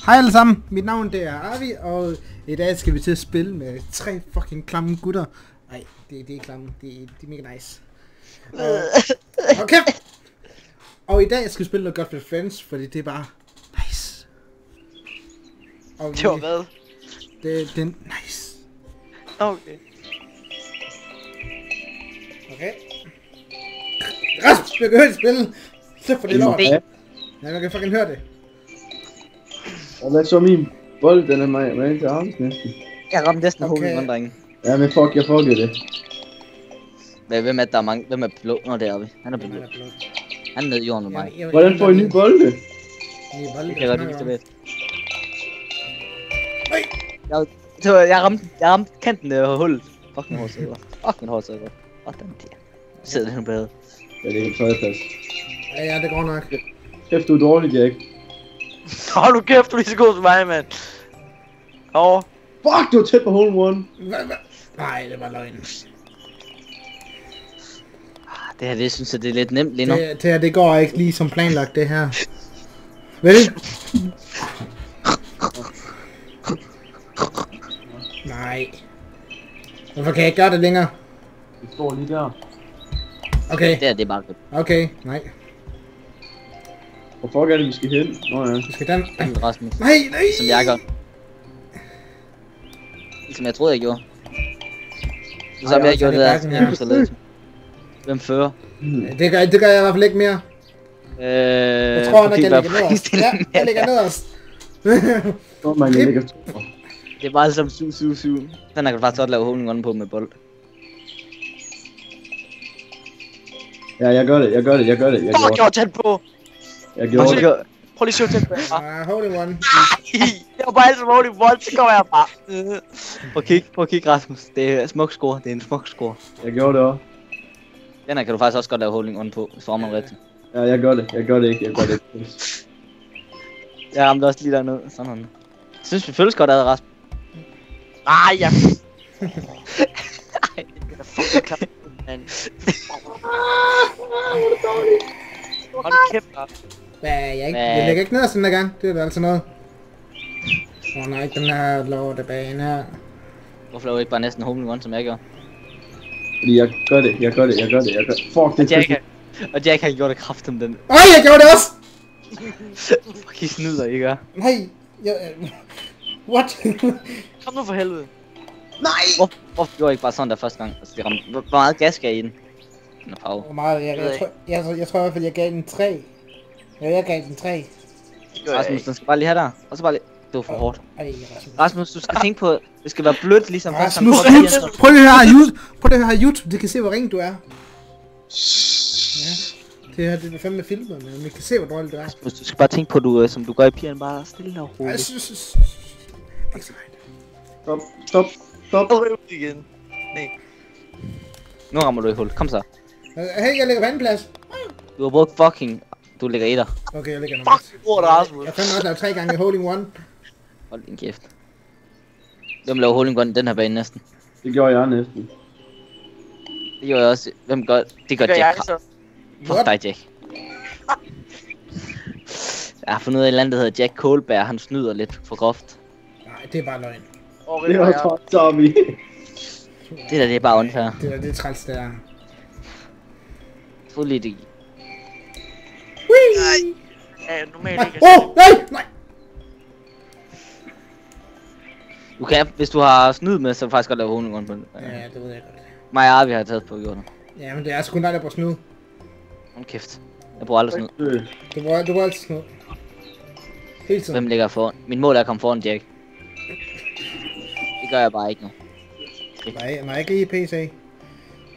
Hej alle sammen, mit navn det er Arvi, og i dag skal vi til at spille med 3 fucking klamme gutter. Nej, det er klamme, de er mega nice. Okay. Og i dag skal vi spille noget godt for Friends, fordi det er bare nice. Og det var hvad? Det er nice. Okay. Okay. Rasmus, jeg kan høre det spille. Slip for det lort. Ja, man kan fucking høre det. Og hvad så min bold, den er med til arms næsten. Jeg ramte næsten hovedet, drenge. Ja, men fuck, jeg fuckede det. Hvem er der mange? Hvem er blå? Nå, det er vi. Han er blå. Han er nede i jorden med mig. Hvordan får I ny bolde? Ny bolde, det kan jeg godt lide, det ved. Jeg ramte kanten af hullet. Fuck min hårdsækker. Fuck min hårdsækker. Hvordan der? Sidder den bade. Ja, det er på tredjeplads. Ja, det går nok. Kæft, du er dårlig, Jack. Hold nu kæft, du er lige så god som mig, mand. Åh. Fuck, du var tæt på hole one. Nej, det var løgn. Det her, det synes jeg, det er lidt nemt lige nu. Det her, det går ikke lige som planlagt, det her. Vel? Nej. Hvorfor kan jeg ikke gøre det længere? Det står lige der. Okay. Det er bare godt. Okay, nej. Hvor fuck er det, vi skal hen? Nå ja. Vi skal den. Rasmus. Nej. Som jeg gør. Som jeg troede, jeg gjorde. Som jeg gjorde det der. Hvem fører? Det gør jeg i hvert fald ikke mere. Jeg tror, han ligger nederst. Ja, han ligger nederst. Det er bare som 7-7-7. Den her kan faktisk godt lave holding on på med bold. Ja, jeg gør det. Fuck, jeg var tæt på! Jeg gjorde det. Prøv lige at se tæt på. Holding one. Jeg var bare altid holding bold, så kommer jeg bare. Prøv at kigge, Rasmus. Det er smuk score. Det er en smuk score. Jeg gjorde det også. Den her kan du faktisk også godt lave holding on på, hvis man rigtigt. Ja, jeg gør det ikke. Jeg ramte også lige dernede. Sådan noget. Synes vi føles godt ad, Rasmus. Nej, jeg... Ej, det er fucking klart, mand. Hold kæft, Rasmus. Jeg lægger ikke ned sådan der gang. Det er da altså noget. Nej, ikke den her lortebane her. Hvorfor laver du ikke bare næsten holding on, som jeg gjorde? Fordi jeg gør det. Fuck, det er og Jack har gjort det kraft om den. Jeg gjorde det også! Fuck, I snyder, I gør. Nej, what? Kom nu for helvede. Nej! Hvorfor gjorde jeg ikke bare sådan der første gang? Altså, det ramte... Hvor meget gas gav I den? Den er power. Hvor meget? Jeg tror i hvert fald, jeg gav den 3. Ja, jeg gav den 3. Rasmus, den skal bare lige have der. Og så bare lige... Det var for hårdt. Rasmus. Rasmus, du skal tænke på, det skal være blødt ligesom Rasmus, prøv lige at høre YouTube, det kan se hvor ring du er. Ja. Det her, det er fandme filmet, men vi kan se hvor dårligt du er. Rasmus, du skal bare tænke på, du, som du gør i pigerne, bare stille og roligt. Stop. Igen. Nej. Nu rammer du i hul, kom så. Hey, jeg ligger på anden plads. Du har brugt fucking... Du ligger i dig. Okay, jeg ligger nummer 1. Fuck, hvor er Rasmus. Jeg fandme også lavet 3 gange holding one. Hold din kæft. Hvem laver holding one den her bane næsten? Det gjorde jeg næsten. Det gjorde jeg også. Hvem gør... Det gør Jack. Fuck dig, Jack. Jeg har fundet ud af et eller andet, der hedder Jack Kohlberg. Han snyder lidt for groft. Nej, det er bare løgn. Det var træt, Tommy. Det er bare unfair. Det er træls, det er. Fuld lige det. Nej! Ja, normalt ikke. Nej! Du kan, hvis du har snyd med, så kan du faktisk godt lave holding on på den. Ja, det ved jeg godt. Mig og Arvi har taget på gjort. Ja, men det er sgu aldrig på snyd. Hold kæft. Jeg bruger aldrig snyd. Du bruger altid snyd. Helt tiden. Hvem ligger foran? Min mål er at komme foran Jack. Det gør jeg bare ikke nu. Nej, ikke lige PC. Men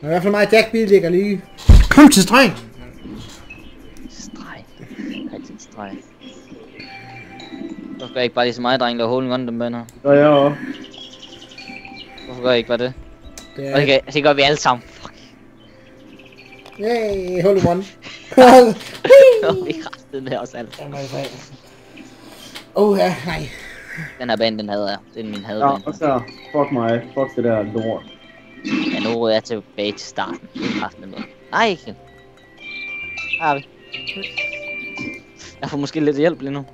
i hvert fald mig og Jack, vi ligger lige. Kom til streng! Altid streg. Hvorfor gør jeg ikke bare ligesom mig, dreng, der holding on den bane her? Ja, jeg også. Hvorfor gør jeg ikke bare det? Okay, så gør vi alle sammen. Fuck. Yay, hold one. Vi kræftede med os alle. Ja, nej. Den her bane, den hader jeg. Det er min hadebane. Ja, og så, fuck mig. Fuck det der lort. Ja, nu er jeg tilbage til starten. Nej, ikke. Har vi. Jeg får måske lidt hjælp lige nu.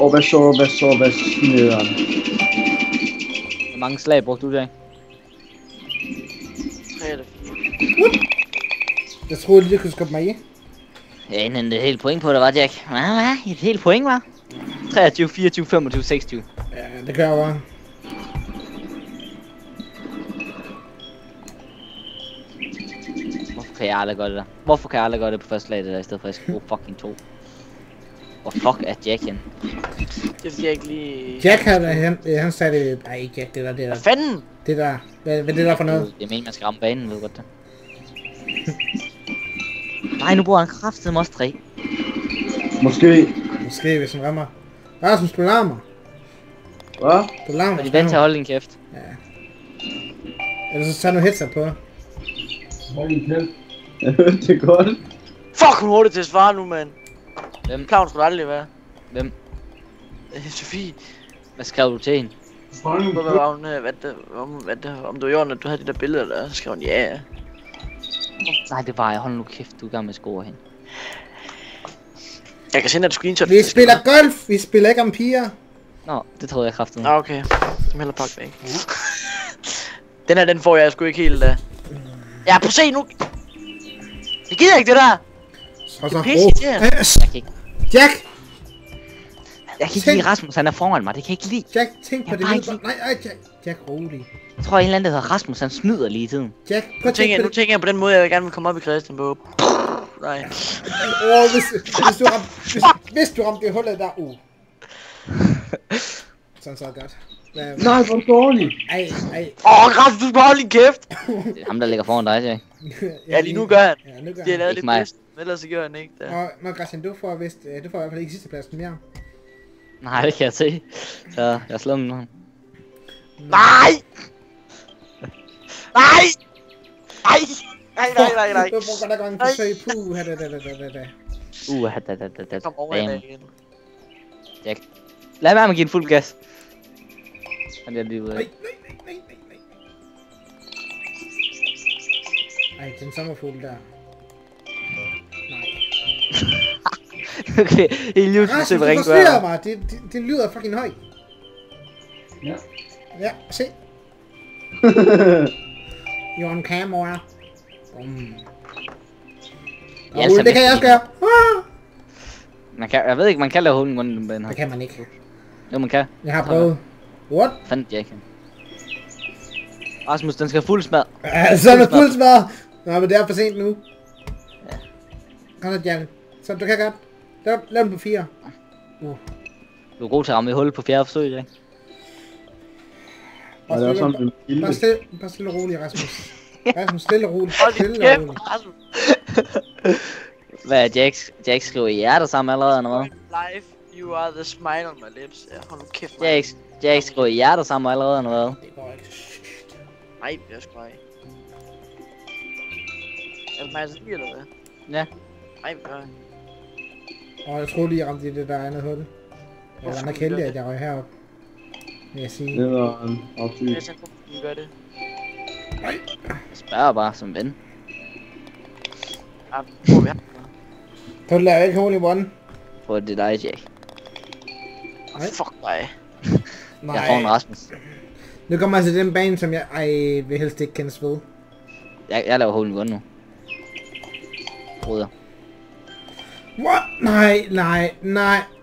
hvad snederen. Hvor mange slag brugte du der? 3 eller 4. Jeg troede lige, du kunne skubbe mig i. Ja, inden et helt point på det var, Jack. Hvad? Et helt point, var? 23, 24, 25, 26. Ja, det gør jeg bare. Hvorfor kan jeg aldrig gøre det der? Hvorfor kan jeg aldrig gøre det på første slag, det der, i stedet for at jeg skal bruge fucking 2? Hvor fuck er Jack hen? Det er fordi jeg ikke lige... Jack han sagde det... Ej, ikke Jack, det der. Hvad fanden? Det der. Hvad er det der for noget? Det er meningen, man skal ramme banen, ved du godt det. Nej, nu bruger han kraftedeme også 3. Måske. Måske, hvis han rammer. Rasmus, du larmer. Hvad? Du larmer. Og de vant til at holde din kæft. Ja. Ellers så tager du headset på. Hold din kæft. Jeg hørte det godt. Fuck, hun hurtigt til at svare nu, mand. Hvem? Klar, hun skulle aldrig være. Hvem? Sofie. Hvad skrev du til hende? Hvad var hun, om du gjorde, når du havde de der billeder der, så skrev hun ja. Nej, det var jeg. Hold nu kæft, du er i gang med at score hende. Jeg kan sende dig et screenshot. Vi spiller golf, vi spiller ikke om piger. Nå, det troede jeg kraftedeme. Ah, okay. Som heller pakke væk. Den her, den får jeg sgu ikke helt da. Ja, prøv at se nu. Jeg gider ikke det der. Så pisse irriterende. Jeg kan ikke. Jack! Jeg kan ikke lide Rasmus, han er foran mig. Det kan jeg ikke lide. Jack, tænk på Jeg det. bare Lyd. ikke Nej, Jack. Jack, rolig. Jeg tror, en eller anden, der hedder Rasmus, han snyder lige i tiden. Jack, prøv Nu at tænke på nu det. tænker jeg på den måde, jeg gerne vil komme op i Christian på. Nej. Hvis du ramte det hullet der. Sådan så godt. Nej, hvor dårligt. Ej. Rasmus, du skal holde din kæft. Det er ham, der ligger foran dig, Jack. Ja, lige nu gør han. Ja, nu gør De har han. lavet Ikke det mig. bedste, men ellers så gør han ikke det. Og når Christian, du får vist, du får i hvert fald ikke sidste pladsen mere. Nej, det kan jeg se. Så jeg slår dem nu. Nej! Nej! Nej! Du bruger godt nok mange forsøg. Puh, da. Da. Kom over Bam. i dag igen. Jack. Lad være med at give en fuld gas. Han er lige ude af. Nej. Ej, den sommerfugl der. Nej. Okay, helt livs, Rasmus, se du hvad ringen forstyrrer gør. mig. Det lyder fucking højt. Ja. Ja, se. You're on camera. Ja, altså, det kan jeg også gøre. Man kan, jeg ved ikke, man kan lave hulen rundt om den her. Det kan man ikke. Jo, man kan. Jeg har prøvet. What? Fandt Jack. Rasmus, den skal have fuld smad. Så er det fuldt smadret. Nå, men det er for sent nu. Ja. Kom så, Jan. Så du kan godt. Lav den på 4. Du er god til at ramme i hul på 4. forsøg, Jack. Og det er også sådan, en kilde. Bare stille og roligt, Rasmus. Rasmus, stille og roligt. Hold din Stille og kæft, roligt. Rasmus. Hvad er Jack skriver i hjerter sammen allerede, eller hvad? Life, you are the smile on my lips. Ja, hold nu kæft, man. Jack skriver i hjerter sammen allerede, eller hvad? Det går ikke. Nej, jeg skal ikke. Er det mig, så eller hvad? Ja. Nej, hvad gør jeg? Og jeg troede lige, jeg ramte i det der andet hul. Jeg var nok heldig, at jeg røg herop. Vil jeg sige. Det var en opsyg. Jeg tænker, at gør det. Jeg spørger bare som ven. Ja, hvor vi har. Du laver ikke hole i one. Hvor det er dig, Jack. Nej. Fuck dig. Jeg får en Rasmus. Nu kommer jeg til den bane, som jeg vil helst ikke kendes ved. Jeg laver hole i one nu. Broder. What? Nej.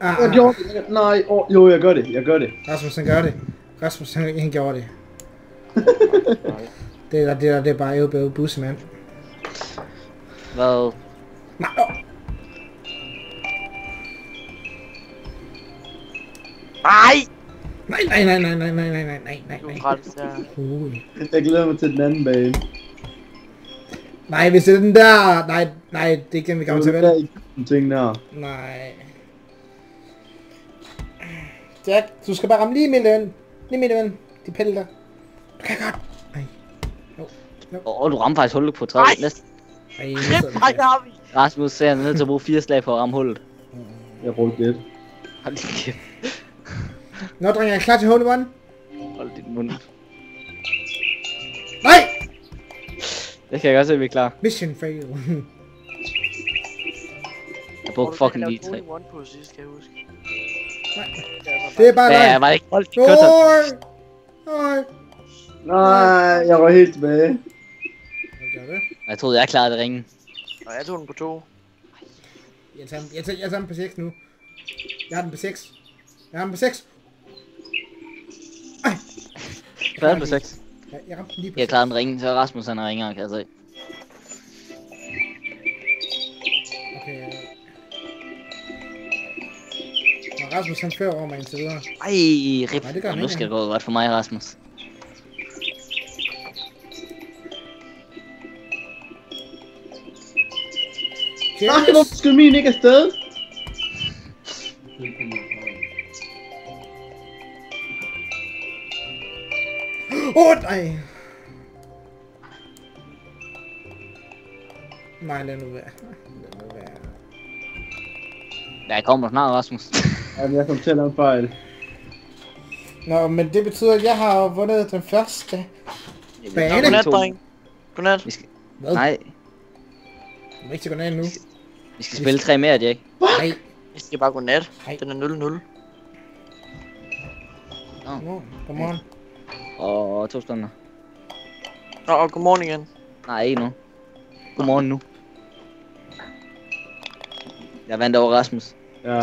Jeg gjorde det. Nej, jo, jeg gør det. Rasmus, han gør det. Rasmus, han gjorde det. Det er bare ævbæve busse, mand. Hvad? Nej, Du er træt, der. Jeg glæder mig til den anden bane. Nej, hvis det er den der... Nej, det er ikke den, vi kommer til at vælge. Ting der. Nej. Jack, du skal bare ramme lige midt i den. Lige midt i den. De pille der. Du kan godt. Nej. Du rammer faktisk hullet på 3. Næste. Ej, Nej, der har vi. Rasmus ser ned til at bruge 4 slag på at ramme hullet. Jeg brugte det. Hold din kæft. Nå, dreng, jeg er klar til hole one. Hold din mund. Nej! Det kan jeg godt se, at vi er klar. Mission fail. Jeg brugte fucking lige 3. One på sidst, kan jeg huske. Det er bare Ja, løgn. var det ikke bolden i kutteren? Nej. Nej, jeg var helt tilbage. Hvad gør det? Jeg troede, jeg klarede det ringen. Og jeg tog den på 2. Jeg tager den på 6 nu. Jeg har den på 6. Jeg har den på 6. Ej. Hvad er den på 6? Jeg ramte den lige på Jeg 6. klarede den ringen, så Rasmus han er ringere, kan jeg se. Okay. Nå, Rasmus han fører over mig indtil videre. Ej, rip. Nej, det gør han Nu ikke, skal det gå godt for mig, Rasmus. Nej, hvorfor skal min ikke afsted? Nej. Nej, lad nu være. Lad nu være. Ja, jeg kommer snart, Rasmus. Jamen, jeg kom til at lave en fejl. Nå, men det betyder, at jeg har vundet den første bane. Godnat, dreng. Godnat. Vi skal... Hvad? Nej, Du må ikke til godnat nu. vi skal spille 3 mere, Jack. Nej. Jeg skal bare godnat. Hej. Den er 0-0. Godmorgen. Og 2 stunder. Og godmorgen igen. Nej, ikke nu. Godmorgen nu. Jeg vandt over Rasmus. Ja.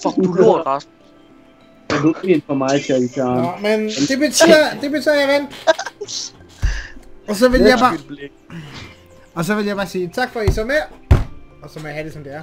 Fuck, du lort, Rasmus. Er du en for mig, Charlie Charm? Nå, men det betyder, at jeg vandt. Og så vil jeg bare sige tak for, at I så med. Og så må jeg have det, som det er.